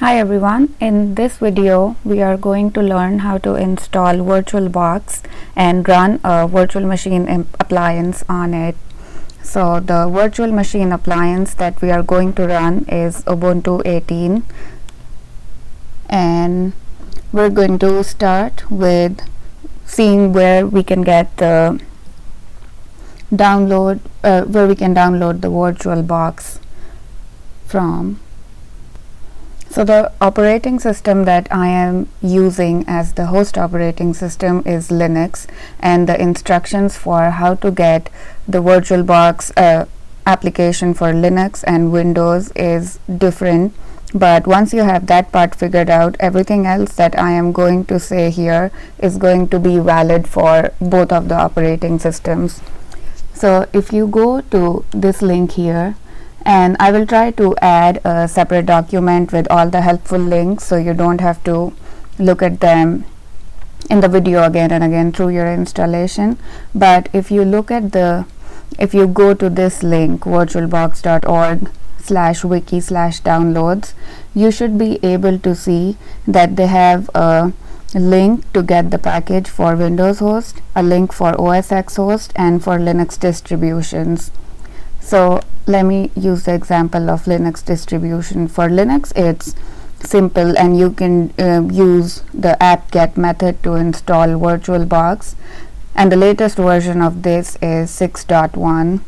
Hi everyone, in this video we are going to learn how to install VirtualBox and run a virtual machine appliance on it. So the virtual machine appliance that we are going to run is Ubuntu 18, and we're going to start with seeing where we can get the download the VirtualBox from. So the operating system that I am using as the host operating system is Linux, and the instructions for how to get the VirtualBox application for Linux and Windows is different. But once you have that part figured out, everything else that I am going to say here is going to be valid for both of the operating systems. So if you go to this link here, and I will try to add a separate document with all the helpful links so you don't have to look at them in the video again and again through your installation. But if you go to this link, virtualbox.org/wiki/downloads, you should be able to see that they have a link to get the package for Windows host, a link for OS X host, and for Linux distributions. So let me use the example of Linux distribution. For Linux, it's simple, and you can use the apt-get method to install VirtualBox, and the latest version of this is 6.1.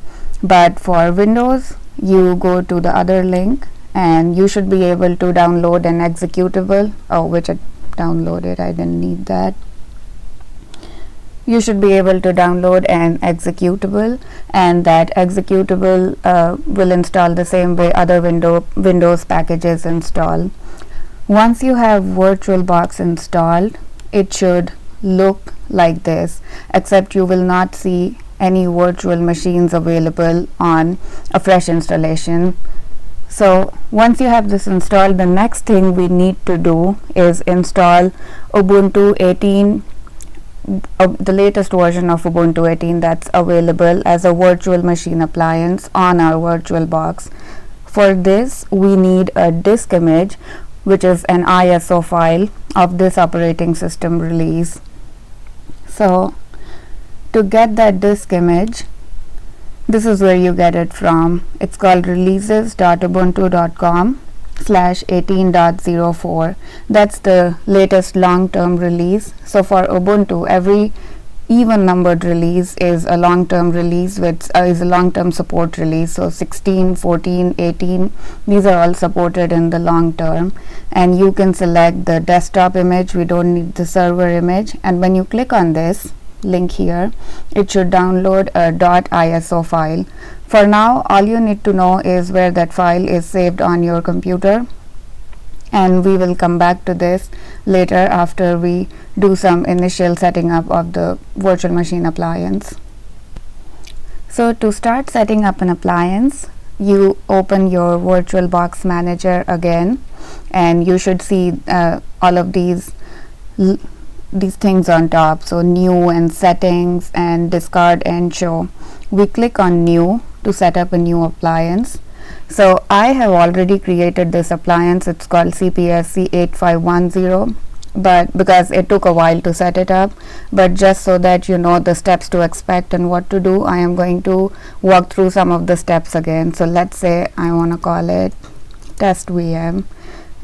But for Windows, you go to the other link and you should be able to download an executable, which I downloaded, I didn't need that. You should be able to download an executable, and that executable will install the same way other Windows packages install. Once you have VirtualBox installed, it should look like this, except you will not see any virtual machines available on a fresh installation. So once you have this installed, the next thing we need to do is install Ubuntu 18, the latest version of Ubuntu 18 that's available as a virtual machine appliance on our VirtualBox. For this, we need a disk image, which is an ISO file of this operating system release. So to get that disk image, this is where you get it from. It's called releases.ubuntu.com/18.04. That's the latest long-term release. So for Ubuntu, every even numbered release is a long-term release, which is a long-term support release. So 16, 14, 18, these are all supported in the long term, and you can select the desktop image. We don't need the server image, and when you click on this link here, it should download a .iso file. For now, all you need to know is where that file is saved on your computer, and we will come back to this later after we do some initial setting up of the virtual machine appliance. So to start setting up an appliance, you open your VirtualBox manager again, and you should see all of these things on top. So new and settings and discard and show. We click on new to set up a new appliance. So I have already created this appliance. It's called CPSC 8510, but because it took a while to set it up, but just so that you know the steps to expect and what to do, I am going to walk through some of the steps again. So let's say I want to call it test VM,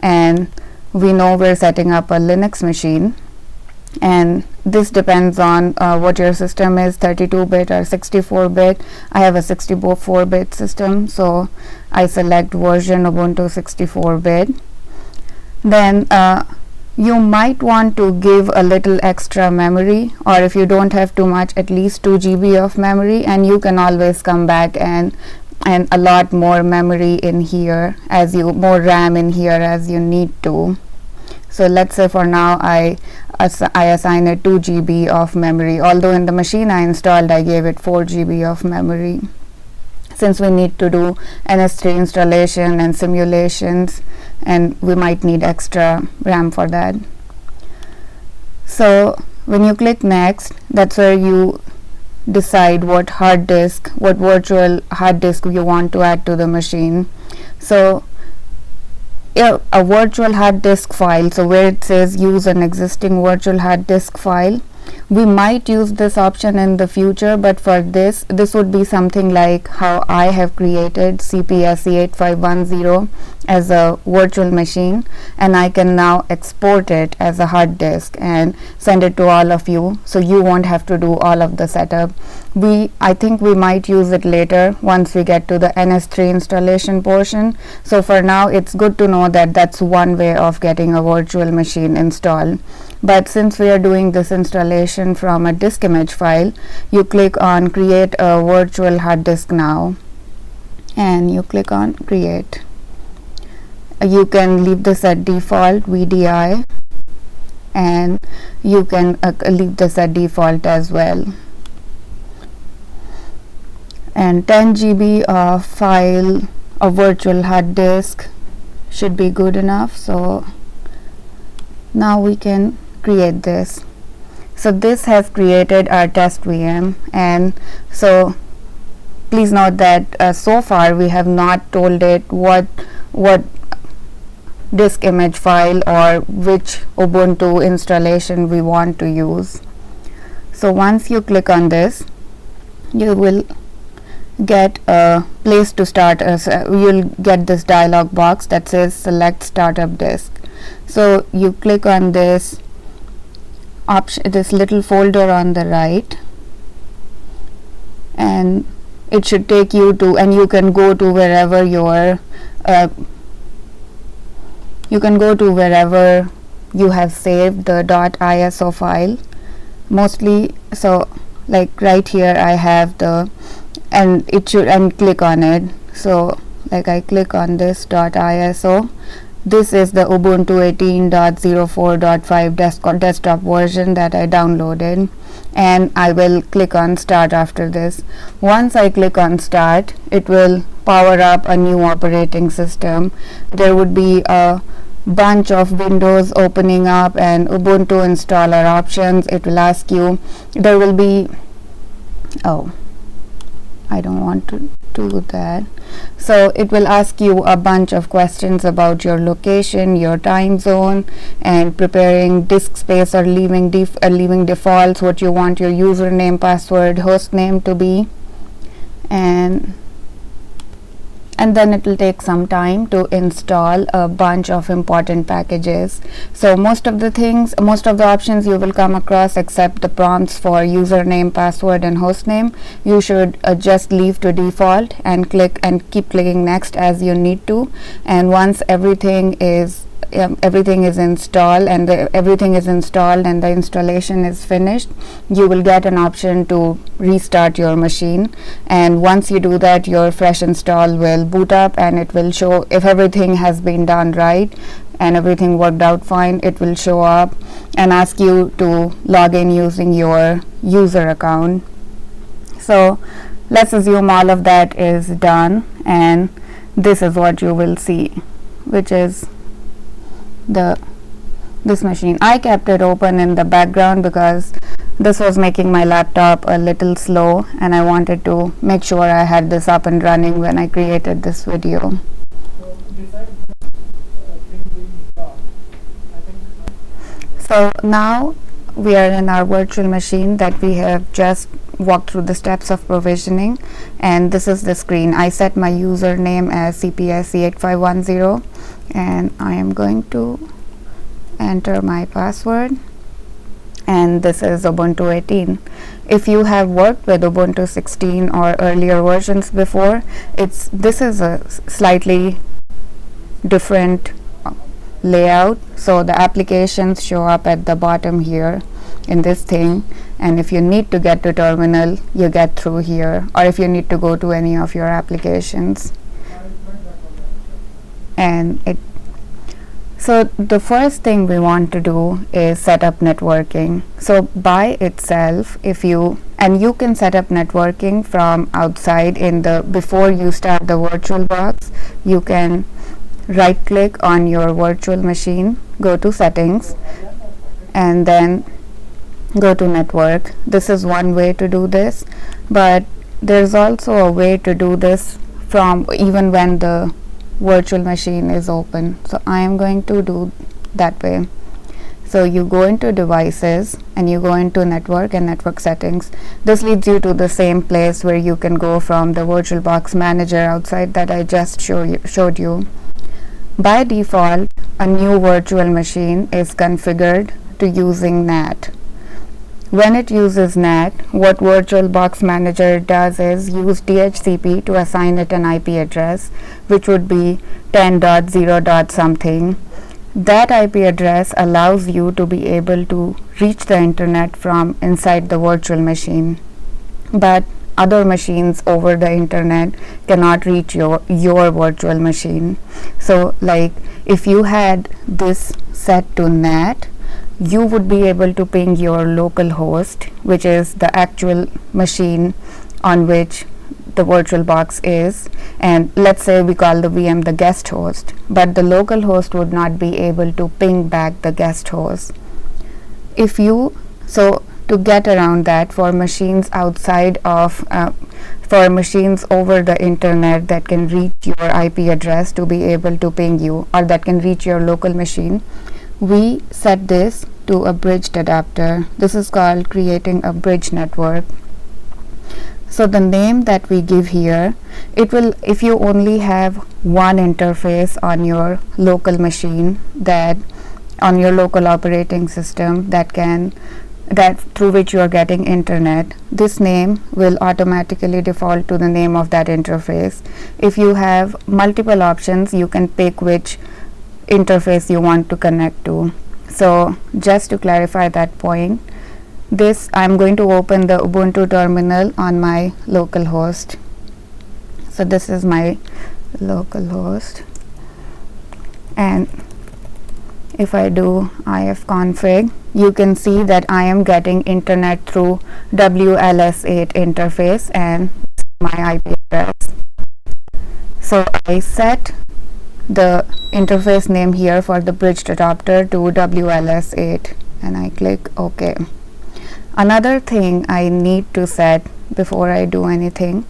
and we know we're setting up a Linux machine, and this depends on what your system is, 32-bit or 64-bit. I have a 64-bit system, so I select version Ubuntu 64-bit. Then you might want to give a little extra memory, or if you don't have too much, at least 2 GB of memory, and you can always come back and a lot more memory in here, more RAM in here as you need to. So let's say for now I assign it 2 GB of memory, although in the machine I installed I gave it 4 GB of memory, since we need to do NS3 installation and simulations, and we might need extra RAM for that. So when you click next, that's where you decide what virtual hard disk you want to add to the machine. So a virtual hard disk file, so where it says use an existing virtual hard disk file, we might use this option in the future, but for this would be something like how I have created CPSC8510 as a virtual machine, and I can now export it as a hard disk and send it to all of you, so you won't have to do all of the setup. I think we might use it later once we get to the NS3 installation portion. So for now it's good to know that that's one way of getting a virtual machine installed. But since we are doing this installation from a disk image file, you click on create a virtual hard disk now, and you click on create. You can leave this at default VDI, and you can leave this at default as well. And 10 GB of file of virtual hard disk should be good enough. So now we can create this. So this has created our test VM, and so please note that so far we have not told it what disk image file or which Ubuntu installation we want to use. So once you click on this, you will get a place to start. You'll get this dialog box that says select startup disk. So you click on this option, this little folder on the right, and it should take you to, and you can go to wherever your you have saved the .iso file mostly. So like right here I have the, and it should, and click on it. So like I click on this .iso. This is the Ubuntu 18.04.5 desktop version that I downloaded, and I will click on start after this. Once I click on start, it will power up a new operating system. There would be a bunch of windows opening up and Ubuntu installer options. It will ask you, there will be, oh, I don't want to do that. So it will ask you a bunch of questions about your location, your time zone, and preparing disk space or leaving defaults, what you want your username, password, host name to be, and then it will take some time to install a bunch of important packages. So most of the options you will come across, except the prompts for username, password, and hostname, you should just leave to default and click and keep clicking next as you need to. And once everything is installed and the installation is finished, you will get an option to restart your machine. And once you do that, your fresh install will boot up, and it will show if everything has been done right and everything worked out fine. It will show up and ask you to log in using your user account. So let's assume all of that is done, and this is what you will see, which is this machine. I kept it open in the background because this was making my laptop a little slow, and I wanted to make sure I had this up and running when I created this video. So now we are in our virtual machine that we have just walked through the steps of provisioning, and this is the screen. I set my username as CPSC8510, and I am going to enter my password, and this is Ubuntu 18. If you have worked with Ubuntu 16 or earlier versions before, this is a slightly different layout. So the applications show up at the bottom here in this thing, and if you need to get to terminal, you get through here, or if you need to go to any of your applications. And so the first thing we want to do is set up networking. So by itself, you can set up networking from outside before you start the VirtualBox. You can right click on your virtual machine, go to settings, and then go to network. This is one way to do this, but there's also a way to do this from even when the virtual machine is open. So I am going to do that way. So you go into devices and you go into network and network settings. This leads you to the same place where you can go from the VirtualBox manager outside that I just showed you. By default, a new virtual machine is configured to using NAT. When it uses NAT, what VirtualBox Manager does is use DHCP to assign it an IP address, which would be 10.0. something. That IP address allows you to be able to reach the internet from inside the virtual machine, but other machines over the internet cannot reach your virtual machine. So like if you had this set to NAT, you would be able to ping your local host, which is the actual machine on which the VirtualBox is, and let's say we call the VM the guest host, but the local host would not be able to ping back the guest host. So to get around that, for machines outside of for machines over the internet that can reach your IP address to be able to ping you, or that can reach your local machine, we set this to a bridged adapter. This is called creating a bridge network. So the name that we give here, it will, if you only have one interface on your local machine, that on your local operating system that through which you are getting internet, this name will automatically default to the name of that interface. If you have multiple options, you can pick which interface you want to connect to. So just to clarify that point, this I'm going to open the Ubuntu terminal on my local host. So this is my local host, and if I do ifconfig, you can see that I am getting internet through WLS8 interface and my IP address. So I set the interface name here for the bridged adapter to WLS8 and I click OK. Another thing I need to set before I do anything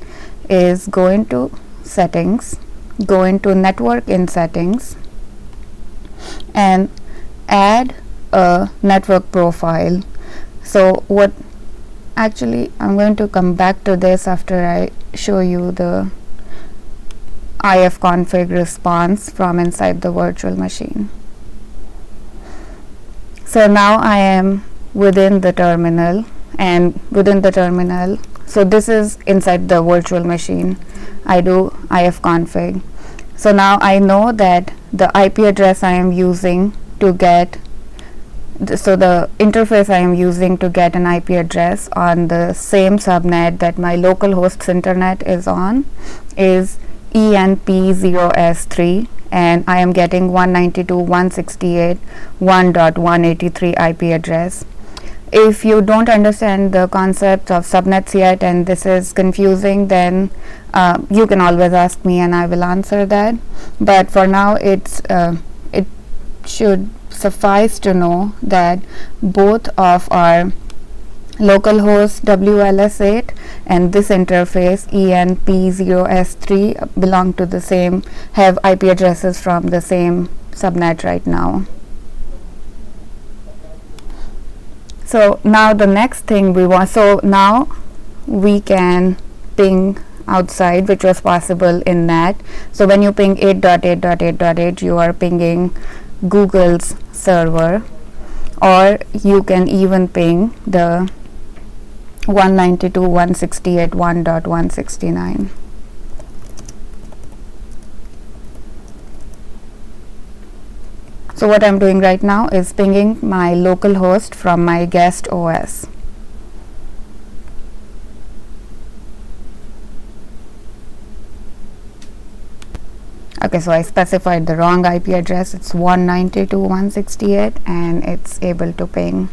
is go into settings, go into network in settings, and add a network profile. So I'm going to come back to this after I show you the ifconfig response from inside the virtual machine. So now I am within the terminal, so this is inside the virtual machine. I do ifconfig. So now I know that the IP address I am using to get, so the interface I am using to get an IP address on the same subnet that my local host's internet is on is ENP0S3, and I am getting 192.168.1.183 IP address. If you don't understand the concept of subnets yet and this is confusing, then you can always ask me and I will answer that. But for now, it should suffice to know that both of our localhost WLS8 and this interface ENP0S3 belong to the same, have IP addresses from the same subnet right now. So now the next thing we want, so now we can ping outside, which was possible in NAT. So when you ping 8.8.8.8, you are pinging Google's server, or you can even ping the 192.168.1.169. So what I'm doing right now is pinging my local host from my guest OS. Okay, so I specified the wrong IP address. It's 192.168 and it's able to ping.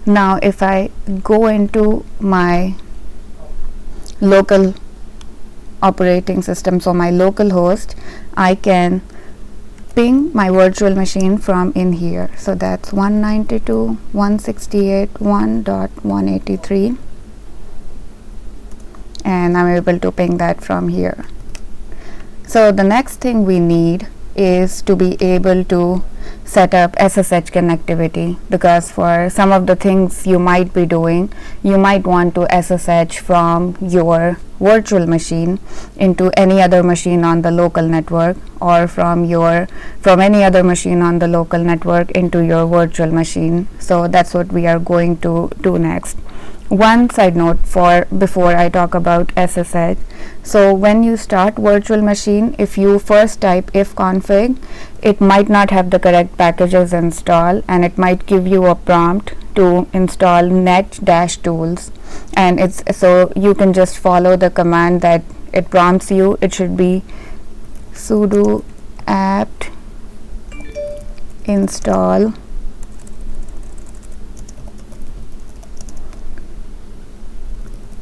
Now if I go into my local operating system, so my local host, I can ping my virtual machine from in here. So that's 192.168.1.183, and I'm able to ping that from here. So the next thing we need is to be able to set up SSH connectivity, because for some of the things you might be doing, you might want to SSH from your virtual machine into any other machine on the local network, or from any other machine on the local network into your virtual machine. So that's what we are going to do next. One side note for before I talk about SSH. So when you start virtual machine, if you first type ifconfig, it might not have the correct packages installed, and it might give you a prompt to install net-tools, and it's so you can just follow the command that it prompts you. It should be sudo apt install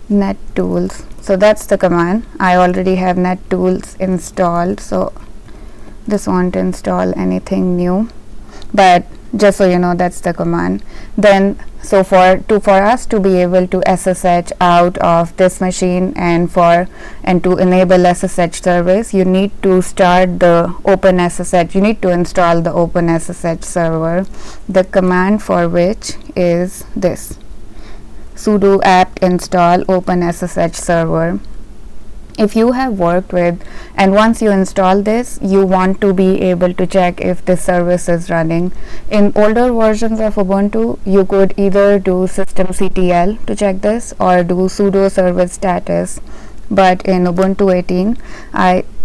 net-tools. So that's the command. I already have net-tools installed, so this won't install anything new, but just so you know, that's the command. Then so for us to be able to SSH out of this machine and to enable SSH service, you need to start the OpenSSH. You need to install the OpenSSH server, the command for which is this: sudo apt install OpenSSH server. If you have worked with, and once you install this, you want to be able to check if this service is running. In older versions of Ubuntu, you could either do systemctl to check this, or do sudo service status. But in Ubuntu 18,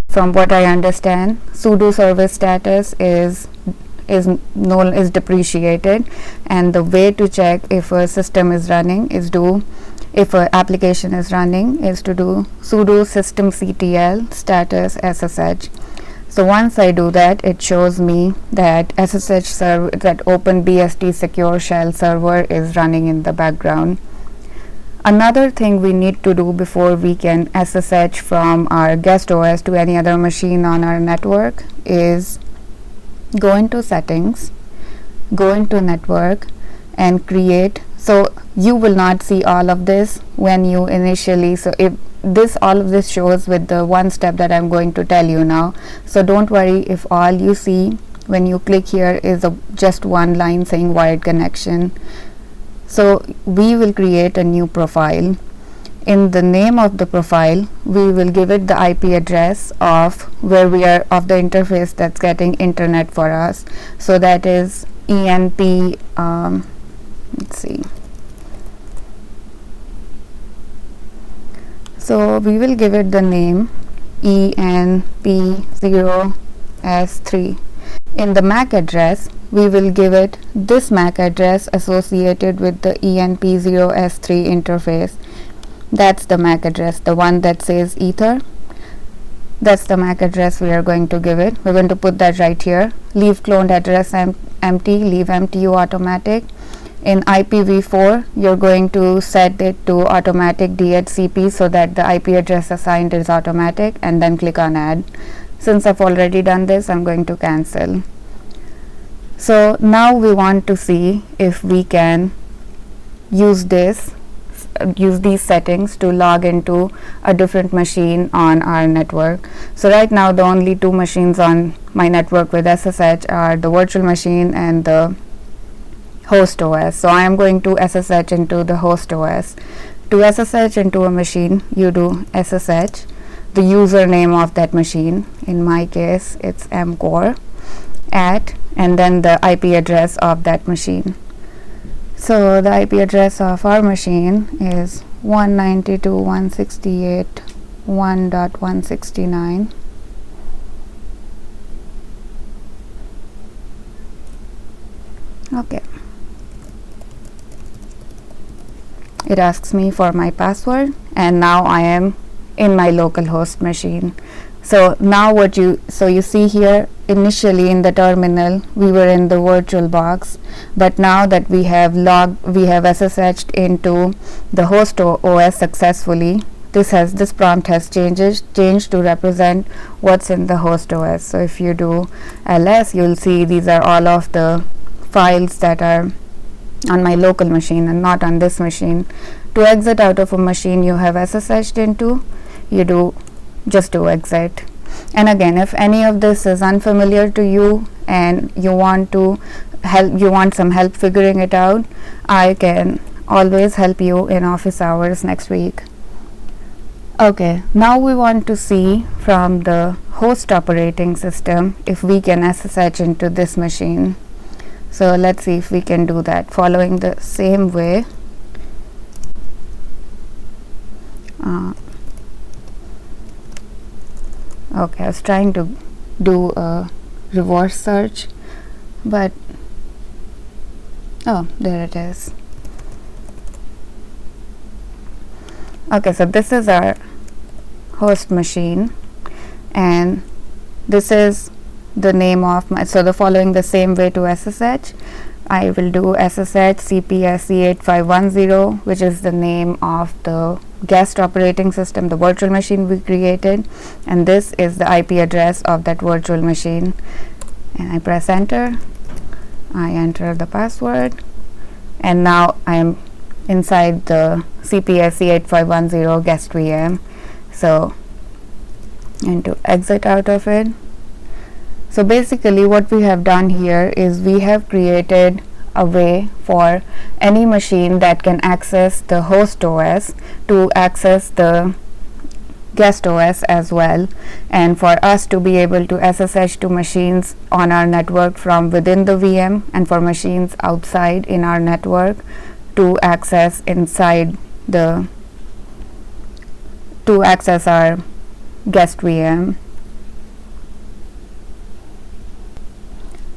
from what I understand, sudo service status is depreciated, and the way to check if a system is running is if an application is running is to do sudo systemctl status SSH. So once I do that, it shows me that SSH server, that OpenBSD secure shell server is running in the background. Another thing we need to do before we can SSH from our guest OS to any other machine on our network is go into settings, go into network, and create. So you will not see all of this when you initially, so if all of this shows with the one step that I'm going to tell you now. So don't worry if all you see when you click here is just one line saying wired connection. So we will create a new profile. In the name of the profile, we will give it the IP address of where we are, of the interface that's getting internet for us. So that is enp, let's see. So we will give it the name enp0s3. In the MAC address, we will give it this MAC address associated with the enp0s3 interface. That's the MAC address, the one that says ether. That's the MAC address we are going to give it. We're going to put that right here. Leave cloned address empty, leave MTU automatic. In IPv4, you're going to set it to automatic DHCP so that the IP address assigned is automatic, and then click on add. Since I've already done this, I'm going to cancel. So now we want to see if we can use these settings to log into a different machine on our network. So right now the only two machines on my network with SSH are the virtual machine and the host OS. So I am going to SSH into the host OS. To SSH into a machine, you do SSH, the username of that machine, in my case it's mcore, and then the IP address of that machine. So the IP address of our machine is 192.168.1.169. Okay. It asks me for my password, and now I am in my localhost machine. So now you see here, initially in the terminal we were in the virtual box, but now that we have SSH'd into the host OS successfully, this prompt has changed to represent what's in the host OS. So if you do ls, you'll see these are all of the files that are on my local machine and not on this machine. To exit out of a machine you have SSH'd into, just do exit. And again, if any of this is unfamiliar to you and you want some help figuring it out, I can always help you in office hours next week. Okay, now we want to see from the host operating system if we can SSH into this machine. So let's see if we can do that following the same way. Okay, I was trying to do a reverse search, but oh, there it is. Okay, so this is our host machine, and this is the name of my, so the following the same way to SSH, I will do SSH CPSC8510, which is the name of the guest operating system, the virtual machine we created, and this is the IP address of that virtual machine. And I press enter, I enter the password, and now I am inside the CPSC8510 guest VM. So, and to exit out of it. So basically what we have done here is we have created a way for any machine that can access the host OS to access the guest OS as well, and for us to be able to SSH to machines on our network from within the VM, and for machines outside in our network to access inside the to access our guest VM.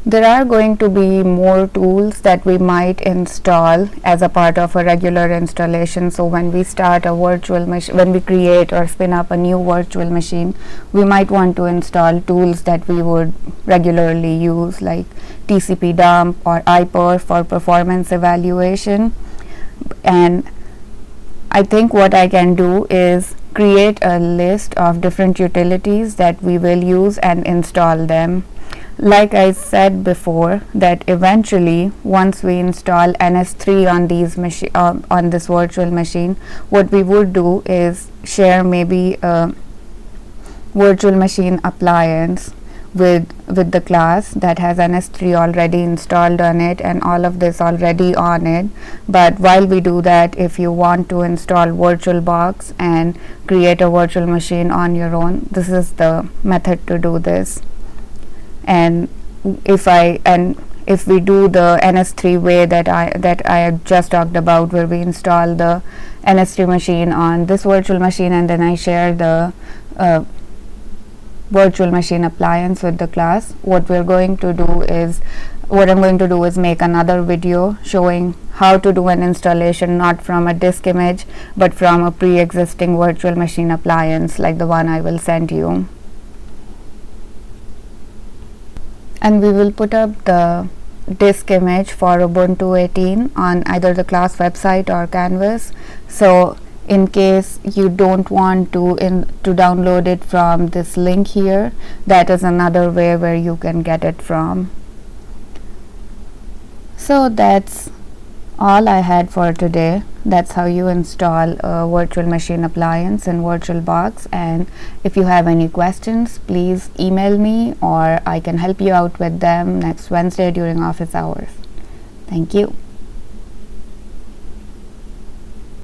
There are going to be more tools that we might install as a part of a regular installation. So when we start a virtual machine, when we create or spin up a new virtual machine, we might want to install tools that we would regularly use, like TCP dump or iPerf for performance evaluation. And I think what I can do is create a list of different utilities that we will use and install them. Like I said before, that eventually once we install NS3 on these on this virtual machine, what we would do is share maybe a virtual machine appliance with the class that has NS3 already installed on it and all of this already on it. But while we do that, if you want to install VirtualBox and create a virtual machine on your own, this is the method to do this. And if we do the NS3 way that I have just talked about, where we install the NS3 machine on this virtual machine and then I share the virtual machine appliance with the class, what I'm going to do is make another video showing how to do an installation not from a disk image but from a pre-existing virtual machine appliance like the one I will send you. And we will put up the disk image for Ubuntu 18 on either the class website or Canvas. So in case you don't want to download it from this link here, that is another way where you can get it from. So that's all I had for today. That's how you install a virtual machine appliance in VirtualBox. And if you have any questions, please email me or I can help you out with them next Wednesday during office hours. Thank you.